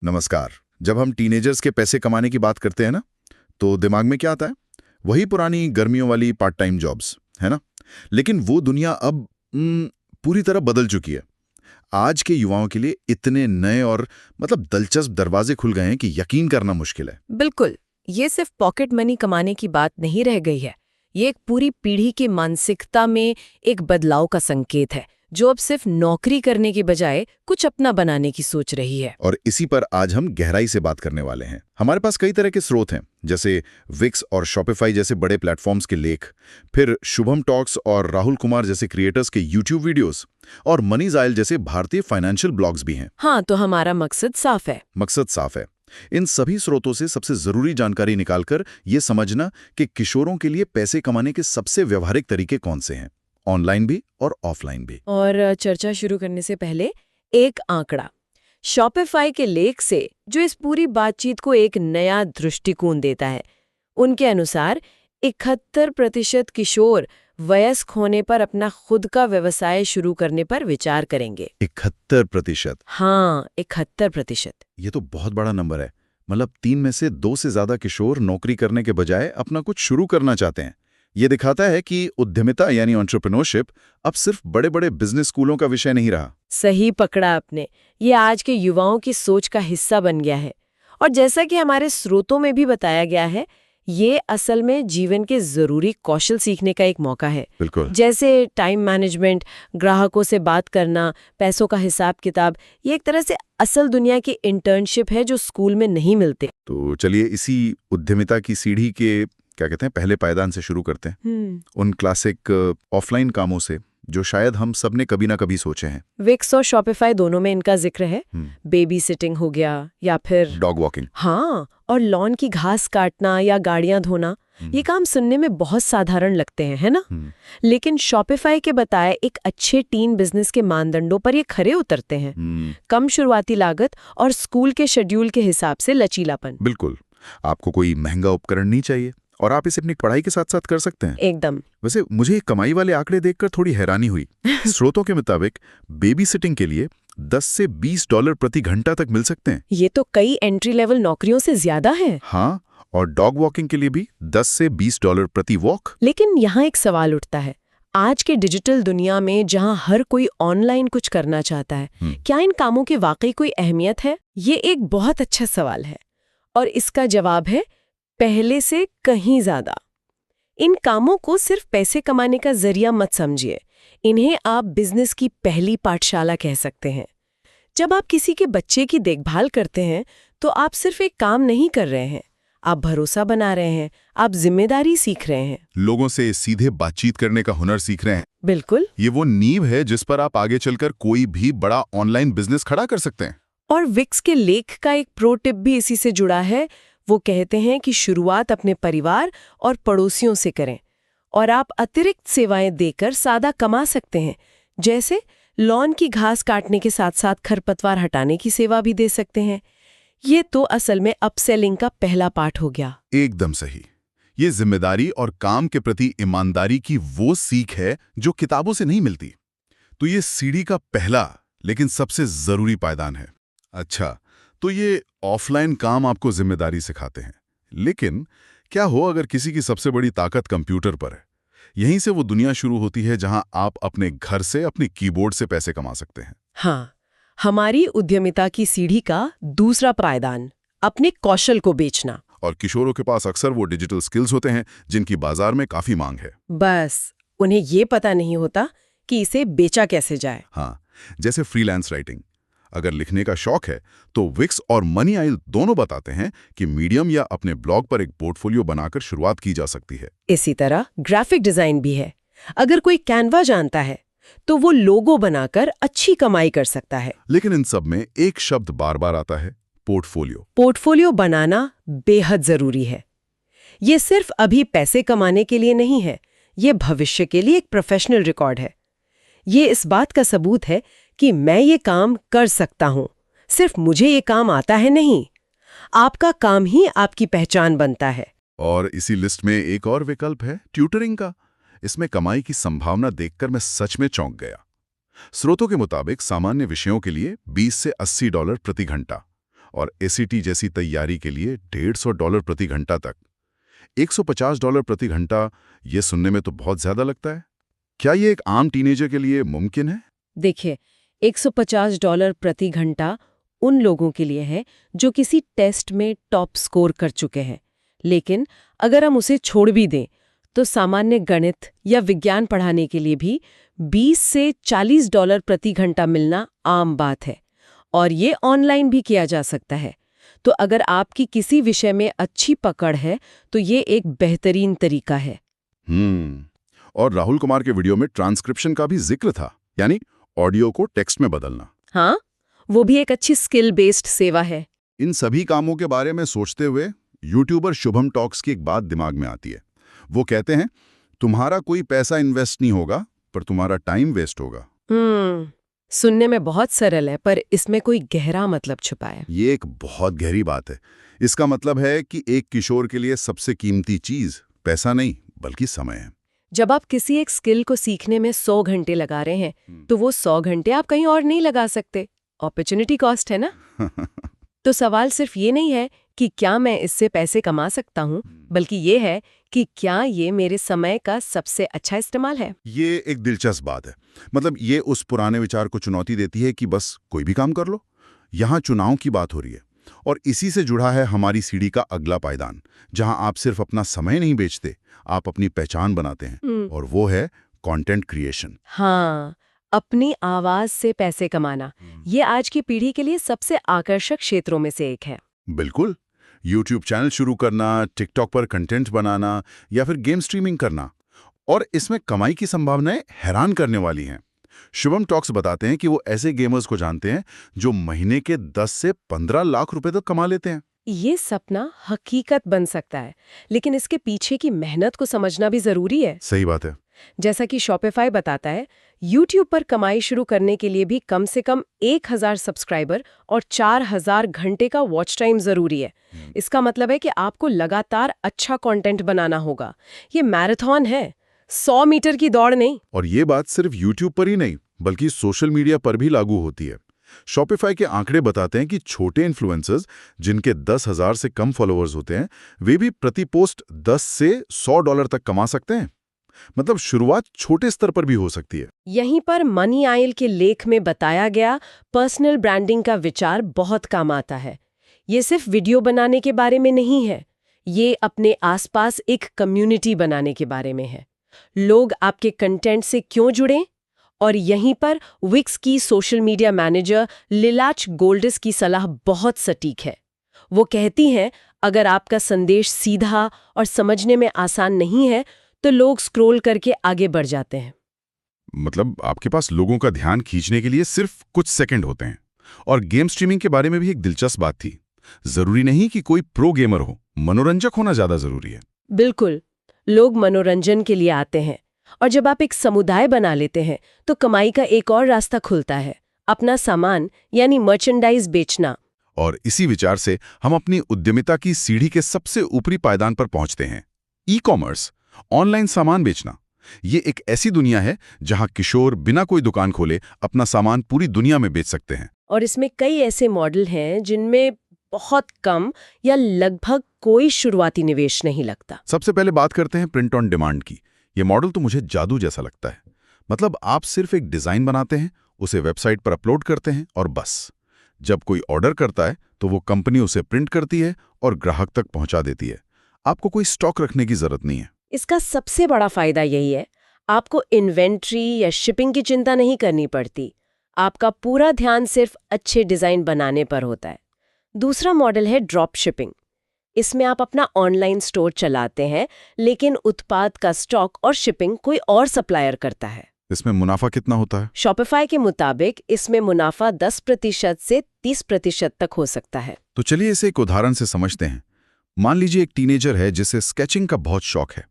नमस्कार। जब हम टीनेजर्स के पैसे कमाने की बात करते हैं ना, तो दिमाग में क्या आता है? वही पुरानी गर्मियों वाली पार्ट टाइम जॉब्स, है ना? लेकिन वो दुनिया अब पूरी तरह बदल चुकी है। आज के युवाओं के लिए इतने नए और दिलचस्प दरवाजे खुल गए हैं कि यकीन करना मुश्किल है। बिल्कुल। ये सिर्फ पॉकेट मनी कमाने की बात नहीं रह गई है। ये एक पूरी पीढ़ी की मानसिकता में एक बदलाव का संकेत है, जो अब सिर्फ नौकरी करने की बजाय कुछ अपना बनाने की सोच रही है। और इसी पर आज हम गहराई से बात करने वाले हैं। हमारे पास कई तरह के स्रोत हैं, जैसे विक्स और शॉपिफाई जैसे बड़े प्लेटफॉर्म्स के लेख, फिर शुभम टॉक्स और राहुल कुमार जैसे क्रिएटर्स के यूट्यूब वीडियोस, और मनी जाइल जैसे भारतीय फाइनेंशियल ब्लॉग्स भी हैं। हाँ, तो हमारा मकसद साफ है। मकसद साफ है। इन सभी स्रोतों से सबसे जरूरी जानकारी निकालकर ये समझना कि किशोरों के लिए पैसे कमाने के सबसे व्यवहारिक तरीके कौन से हैं, ऑनलाइन भी और ऑफलाइन भी। और चर्चा शुरू करने से पहले एक आंकड़ा शॉपिफाई के लेख से, जो इस पूरी बातचीत को एक नया दृष्टिकोण देता है। उनके अनुसार 71% किशोर वयस्क होने पर अपना खुद का व्यवसाय शुरू करने पर विचार करेंगे। 71%? हाँ, 71%। ये तो बहुत बड़ा नंबर है। 3 में से 2 से ज्यादा किशोर नौकरी करने के बजाय अपना कुछ शुरू करना चाहते हैं। ये दिखाता है कि उद्यमिता यानी एंटरप्रेन्योरशिप अब सिर्फ बड़े बड़े बिजनेस स्कूलों का विषय नहीं रहा। सही पकड़ा आपने। ये आज के युवाओं की सोच का हिस्सा बन गया है। और जैसा कि हमारे स्रोतों में भी बताया गया है, ये असल में जीवन के जरूरी कौशल सीखने का एक मौका है। बिल्कुल। जैसे टाइम मैनेजमेंट, ग्राहकों से बात करना, पैसों का हिसाब किताब। ये एक तरह से असल दुनिया की इंटर्नशिप है जो स्कूल में नहीं मिलते। तो चलिए इसी उद्यमिता की सीढ़ी के क्या कहते हैं पहले पायदान से शुरू करते हैं। उन क्लासिक ऑफलाइन कामों से जो शायद हम सब ने कभी ना कभी सोचे हैं। विक्स और शॉपिफाई दोनों में इनका जिक्र है। बेबी सिटिंग हो गया, या फिर डॉग वॉकिंग। हाँ, और लॉन की घास काटना या गाड़ियां धोना। ये काम सुनने में बहुत साधारण लगते हैं, है ना? लेकिन शॉपिफाई के बताए एक अच्छे टीन बिजनेस के मानदंडों पर ये खरे उतरते हैं। कम शुरुआती लागत और स्कूल के शेड्यूल के हिसाब से लचीलापन। बिल्कुल। आपको कोई महंगा उपकरण नहीं चाहिए और आप इसे अपनी पढ़ाई के साथ साथ कर सकते हैं। एकदम। वैसे मुझे ये कमाई वाले आंकड़े देखकर थोड़ी हैरानी हुई। स्रोतों के मुताबिक बेबी सिटिंग के लिए $10 से $20 प्रति घंटा तक मिल सकते हैं। ये तो कई एंट्री लेवल नौकरियों से ज्यादा है। हाँ, और डॉग वॉकिंग के लिए भी $10 से $20 प्रति वॉक। लेकिन यहाँ एक सवाल उठता है। आज के डिजिटल दुनिया में जहाँ हर कोई ऑनलाइन कुछ करना चाहता है, क्या इन कामों की वाकई कोई अहमियत है? ये एक बहुत अच्छा सवाल है और इसका जवाब है पहले से कहीं ज्यादा। इन कामों को सिर्फ पैसे कमाने का जरिया मत समझिए। इन्हें आप बिजनेस की पहली पाठशाला कह सकते हैं। जब आप किसी के बच्चे की देखभाल करते हैं, तो आप सिर्फ एक काम नहीं कर रहे हैं, आप भरोसा बना रहे हैं, आप जिम्मेदारी सीख रहे हैं। लोगों से सीधे बातचीत करने का हुनर सीख रहे हैं। बिल्कुल। ये वो नींव है जिस पर आप आगे चलकर कोई भी बड़ा ऑनलाइन बिजनेस खड़ा कर सकते हैं। और विक्स के लेख का एक प्रो टिप भी इसी से जुड़ा है। वो कहते हैं कि शुरुआत अपने परिवार और पड़ोसियों से करें और आप अतिरिक्त सेवाएं देकर सादा कमा सकते हैं। जैसे लॉन की घास काटने के साथ साथ खरपतवार हटाने की सेवा भी दे सकते हैं। ये तो असल में अपसेलिंग का पहला पार्ट हो गया। एकदम सही। ये जिम्मेदारी और काम के प्रति ईमानदारी की वो सीख है जो किताबों से नहीं मिलती। तो ये सीढ़ी का पहला लेकिन सबसे जरूरी पायदान है। अच्छा, तो ये ऑफलाइन काम आपको जिम्मेदारी सिखाते हैं, लेकिन क्या हो अगर किसी की सबसे बड़ी ताकत कंप्यूटर पर है? यहीं से वो दुनिया शुरू होती है जहां आप अपने घर से अपने कीबोर्ड से पैसे कमा सकते हैं। हाँ, हमारी उद्यमिता की सीढ़ी का दूसरा पायदान, अपने कौशल को बेचना। और किशोरों के पास अक्सर वो डिजिटल स्किल्स होते हैं जिनकी बाजार में काफी मांग है। बस उन्हें ये पता नहीं होता कि इसे बेचा कैसे जाए। हाँ, जैसे फ्रीलांस राइटिंग। अगर लिखने का शौक है तो विक्स और मनी आइल दोनों बताते हैं कि मीडियम या अपने ब्लॉग पर एक पोर्टफोलियो बनाकर शुरुआत की जा सकती है। इसी तरह ग्राफिक डिजाइन भी है। अगर कोई कैनवा जानता है तो वो लोगो बनाकर अच्छी कमाई कर सकता है। लेकिन इन सब में एक शब्द बार बार आता है, पोर्टफोलियो। पोर्टफोलियो बनाना बेहद जरूरी है। ये सिर्फ अभी पैसे कमाने के लिए नहीं है, ये भविष्य के लिए एक प्रोफेशनल रिकॉर्ड है। ये इस बात का सबूत है कि मैं ये काम कर सकता हूं, सिर्फ मुझे ये काम आता है नहीं। आपका काम ही आपकी पहचान बनता है। और इसी लिस्ट में एक और विकल्प है, ट्यूटरिंग का। इसमें कमाई की संभावना देखकर मैं सच में चौंक गया। स्रोतों के मुताबिक सामान्य विषयों के लिए $20 से $80 प्रति घंटा और एसीटी जैसी तैयारी के लिए $150 प्रति घंटा तक। $150 प्रति घंटा, ये सुनने में तो बहुत ज्यादा लगता है। क्या ये एक आम टीनेजर के लिए मुमकिन है? देखिए, $150 प्रति घंटा उन लोगों के लिए है जो किसी टेस्ट में टॉप स्कोर कर चुके हैं। लेकिन अगर हम उसे छोड़ भी दें तो सामान्य गणित या विज्ञान पढ़ाने के लिए भी $20 से $40 प्रति घंटा मिलना आम बात है, और ये ऑनलाइन भी किया जा सकता है। तो अगर आपकी किसी विषय में अच्छी पकड़ है तो ये एक बेहतरीन तरीका है। और राहुल कुमार के वीडियो में ट्रांसक्रिप्शन का भी जिक्र था, यानी ऑडियो को टेक्स्ट में बदलना। हाँ, वो भी एक अच्छी स्किल बेस्ड सेवा है। इन सभी कामों के बारे में सोचते हुए यूट्यूबर शुभम टॉक्स की एक बात दिमाग में आती है। वो कहते हैं, तुम्हारा कोई पैसा इन्वेस्ट नहीं होगा, पर तुम्हारा टाइम वेस्ट होगा। सुनने में बहुत सरल है, पर इसमें कोई गहरा मतलब छुपा है। ये एक बहुत गहरी बात है। इसका मतलब है कि एक किशोर के लिए सबसे कीमती चीज पैसा नहीं, बल्कि समय है। जब आप किसी एक स्किल को सीखने में 100 घंटे लगा रहे हैं, तो वो 100 घंटे आप कहीं और नहीं लगा सकते। अपॉर्चुनिटी कॉस्ट है ना। तो सवाल सिर्फ ये नहीं है कि क्या मैं इससे पैसे कमा सकता हूँ, बल्कि ये है कि क्या ये मेरे समय का सबसे अच्छा इस्तेमाल है। ये एक दिलचस्प बात है। मतलब ये उस पुराने विचार को चुनौती देती है कि बस कोई भी काम कर लो। यहाँ चुनाव की बात हो रही है, और इसी से जुड़ा है हमारी सीढ़ी का अगला पायदान, जहां आप सिर्फ अपना समय नहीं बेचते, आप अपनी पहचान बनाते हैं, और वो है कंटेंट क्रिएशन। हाँ, अपनी आवाज से पैसे कमाना, ये आज की पीढ़ी के लिए सबसे आकर्षक क्षेत्रों में से एक है। बिल्कुल। यूट्यूब चैनल शुरू करना, टिकटॉक पर कंटेंट बनाना या फिर गेम स्ट्रीमिंग करना, और इसमें कमाई की संभावनाएं हैरान करने वाली हैं। शुभम टॉक्स बताते हैं कि वो ऐसे गेमर्स को जानते हैं जो महीने के 10 से 15 लाख रुपए तक कमा लेते हैं। ये सपना हकीकत बन सकता है, लेकिन इसके पीछे की मेहनत को समझना भी जरूरी है। सही बात है। जैसा कि शॉपिफाई बताता है, YouTube पर कमाई शुरू करने के लिए भी कम से कम 1000 सब्सक्राइबर और 4000 घंटे का वॉच टाइम जरूरी है। इसका मतलब है कि आपको लगातार अच्छा कंटेंट बनाना होगा। ये मैराथन है, 100 मीटर की दौड़ नहीं। और ये बात सिर्फ YouTube पर ही नहीं, बल्कि सोशल मीडिया पर भी लागू होती है। शॉपिफाई के आंकड़े बताते हैं कि छोटे इन्फ्लुएंसर्स जिनके 10,000 से कम फॉलोअर्स होते हैं, वे भी प्रति पोस्ट 10 से $100 तक कमा सकते हैं। मतलब शुरुआत छोटे स्तर पर भी हो सकती है। यहीं पर मनी आयल के लेख में बताया गया पर्सनल ब्रांडिंग का विचार बहुत काम आता है। ये सिर्फ वीडियो बनाने के बारे में नहीं है, ये अपने आसपास एक कम्युनिटी बनाने के बारे में है। लोग आपके कंटेंट से क्यों जुड़ें? और यहीं पर विक्स की सोशल मीडिया मैनेजर लिलाच गोल्डिस की सलाह बहुत सटीक है। वो कहती हैं, अगर आपका संदेश सीधा और समझने में आसान नहीं है, तो लोग स्क्रॉल करके आगे बढ़ जाते हैं। मतलब आपके पास लोगों का ध्यान खींचने के लिए सिर्फ कुछ सेकंड होते हैं। और गेम स्ट्रीमिंग के बारे में भी एक दिलचस्प बात थी। जरूरी नहीं कि कोई प्रो गेमर हो, मनोरंजक होना ज्यादा जरूरी है। बिल्कुल, लोग मनोरंजन के लिए आते हैं, और जब आप एक समुदाय बना लेते हैं तो कमाई का एक और रास्ता खुलता है, अपना सामान यानी मर्चेंडाइज बेचना। और इसी विचार से हम अपनी उद्यमिता की सीढ़ी के सबसे ऊपरी पायदान पर पहुंचते हैं, ई-कॉमर्स, ऑनलाइन सामान बेचना। ये एक ऐसी दुनिया है जहां किशोर बिना कोई दुकान खोले अपना सामान पूरी दुनिया में बेच सकते हैं। और इसमें कई ऐसे मॉडल हैं जिनमें बहुत कम या लगभग कोई शुरुआती निवेश नहीं लगता। सबसे पहले बात करते हैं प्रिंट ऑन डिमांड की। ये मॉडल तो मुझे जादू जैसा लगता है। मतलब आप सिर्फ एक डिजाइन बनाते हैं, उसे वेबसाइट पर अपलोड करते हैं, और बस जब कोई ऑर्डर करता है तो वो कंपनी उसे प्रिंट करती है और ग्राहक तक पहुंचा देती है। आपको कोई स्टॉक रखने की जरूरत नहीं है। इसका सबसे बड़ा फायदा यही है, आपको इन्वेंट्री या शिपिंग की चिंता नहीं करनी पड़ती। आपका पूरा ध्यान सिर्फ अच्छे डिजाइन बनाने पर होता है। दूसरा मॉडल है ड्रॉप शिपिंग। इसमें आप अपना ऑनलाइन स्टोर चलाते हैं, लेकिन उत्पाद का स्टॉक और शिपिंग कोई और सप्लायर करता है। इसमें मुनाफा कितना होता है? शॉपिफाई के मुताबिक इसमें मुनाफा 10% से 30% तक हो सकता है। तो चलिए इसे एक उदाहरण से समझते हैं। मान लीजिए एक टीनेजर है जिसे स्केचिंग का बहुत शौक है।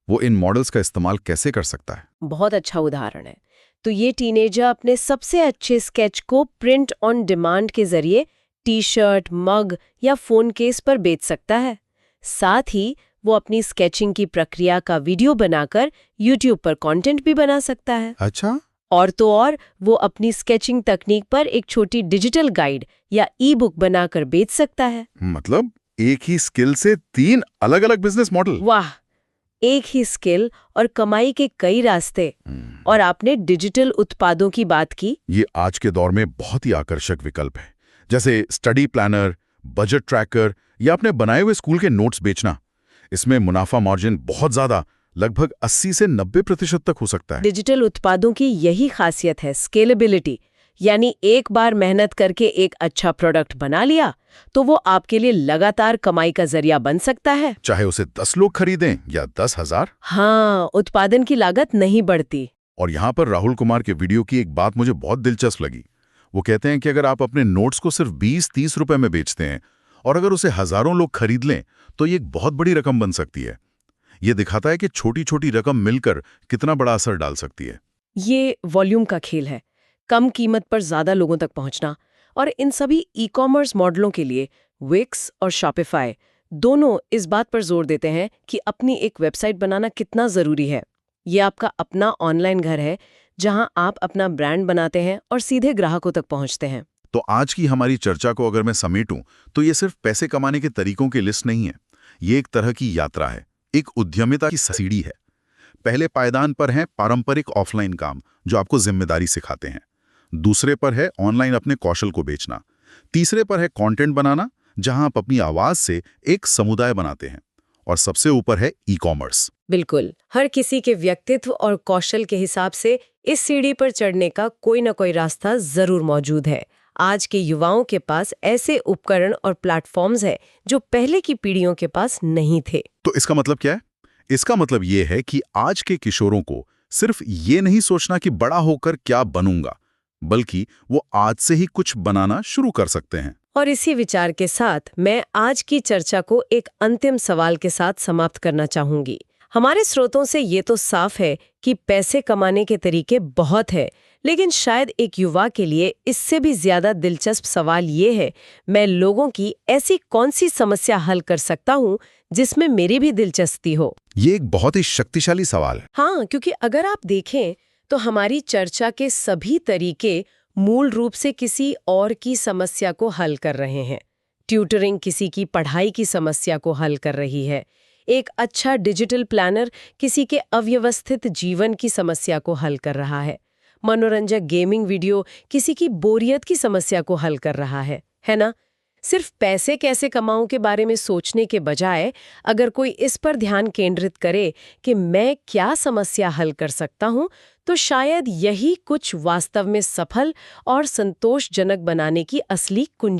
वो इन मॉडल्स का इस्तेमाल कैसे कर सकता है? बहुत अच्छा उदाहरण है। तो ये टीनेजर अपने सबसे अच्छे स्केच को प्रिंट ऑन डिमांड के जरिए टी-शर्ट, मग या फोन केस पर बेच सकता है। साथ ही वो अपनी स्केचिंग की प्रक्रिया का वीडियो बनाकर YouTube पर कंटेंट भी बना सकता है। अच्छा, और तो और वो अपनी स्केचिंग तकनीक पर एक छोटी डिजिटल गाइड या ई बुक बनाकर बेच सकता है। मतलब एक ही स्किल से 3 अलग-अलग बिजनेस मॉडल। वाह, एक ही स्किल और कमाई के कई रास्ते। और आपने डिजिटल उत्पादों की बात की। ये आज के दौर में बहुत ही आकर्षक विकल्प है, जैसे स्टडी प्लानर, बजट ट्रैकर या अपने बनाए हुए स्कूल के नोट्स बेचना। इसमें मुनाफा मार्जिन बहुत ज्यादा, लगभग 80 से 90% तक हो सकता है। डिजिटल उत्पादों की यही खासियत है, स्केलेबिलिटी। यानी एक बार मेहनत करके एक अच्छा प्रोडक्ट बना लिया तो वो आपके लिए लगातार कमाई का जरिया बन सकता है, चाहे उसे 10 लोग खरीदें या 10,000। हाँ, उत्पादन की लागत नहीं बढ़ती। और यहाँ पर राहुल कुमार के वीडियो की एक बात मुझे बहुत दिलचस्प लगी। वो कहते हैं कि अगर आप अपने नोट्स को सिर्फ 20-30 रुपए में बेचते हैं और अगर उसे हजारों लोग खरीद लें तो ये एक बहुत बड़ी रकम बन सकती है। ये दिखाता है कि छोटी छोटी रकम मिलकर कितना बड़ा असर डाल सकती है। ये वॉल्यूम का खेल है, कम कीमत पर ज्यादा लोगों तक पहुंचना। और इन सभी ई कॉमर्स मॉडलों के लिए विक्स और शॉपिफाई दोनों इस बात पर जोर देते हैं कि अपनी एक वेबसाइट बनाना कितना जरूरी है। ये आपका अपना ऑनलाइन घर है जहां आप अपना ब्रांड बनाते हैं और सीधे ग्राहकों तक पहुंचते हैं। तो आज की हमारी चर्चा को अगर मैं समेटूं तो ये सिर्फ पैसे कमाने के तरीकों की लिस्ट नहीं है, ये एक तरह की यात्रा है, एक उद्यमिता की सीढ़ी है। पहले पायदान पर है पारंपरिक ऑफलाइन काम जो आपको जिम्मेदारी सिखाते हैं, दूसरे पर है ऑनलाइन अपने कौशल को बेचना, तीसरे पर है कंटेंट बनाना जहां आप अपनी आवाज से एक समुदाय बनाते हैं, और सबसे ऊपर है ई कॉमर्स। बिल्कुल, हर किसी के व्यक्तित्व और कौशल के हिसाब से इस सीढ़ी पर चढ़ने का कोई न कोई रास्ता जरूर मौजूद है। आज के युवाओं के पास ऐसे उपकरण और प्लेटफॉर्म्स हैं जो पहले की पीढ़ियों के पास नहीं थे। तो इसका मतलब क्या है? इसका मतलब ये है कि आज के किशोरों को सिर्फ ये नहीं सोचना कि बड़ा होकर क्या बनूंगा, बल्कि वो आज से ही कुछ बनाना शुरू कर सकते हैं। और इसी विचार के साथ मैं आज की चर्चा को एक अंतिम सवाल के साथ समाप्त करना चाहूंगी। हमारे स्रोतों से ये तो साफ है कि पैसे कमाने के तरीके बहुत है, लेकिन शायद एक युवा के लिए इससे भी ज्यादा दिलचस्प सवाल ये है, मैं लोगों की ऐसी कौन सी समस्या हल कर सकता हूँ जिसमें मेरी भी दिलचस्पी हो। ये एक बहुत ही शक्तिशाली सवाल है। हाँ, क्योंकि अगर आप देखें तो हमारी चर्चा के सभी तरीके मूल रूप से किसी और की समस्या को हल कर रहे हैं। ट्यूटरिंग किसी की पढ़ाई की समस्या को हल कर रही है, एक अच्छा डिजिटल प्लानर किसी के अव्यवस्थित जीवन की समस्या को हल कर रहा है, मनोरंजक गेमिंग वीडियो किसी की बोरियत की समस्या को हल कर रहा है ना? सिर्फ पैसे कैसे कमाऊं के बारे में सोचने के बजाय अगर कोई इस पर ध्यान केंद्रित करे कि मैं क्या समस्या हल कर सकता हूं, तो शायद यही कुछ वास्तव में सफल और संतोषजनक बनाने की असली कुंजी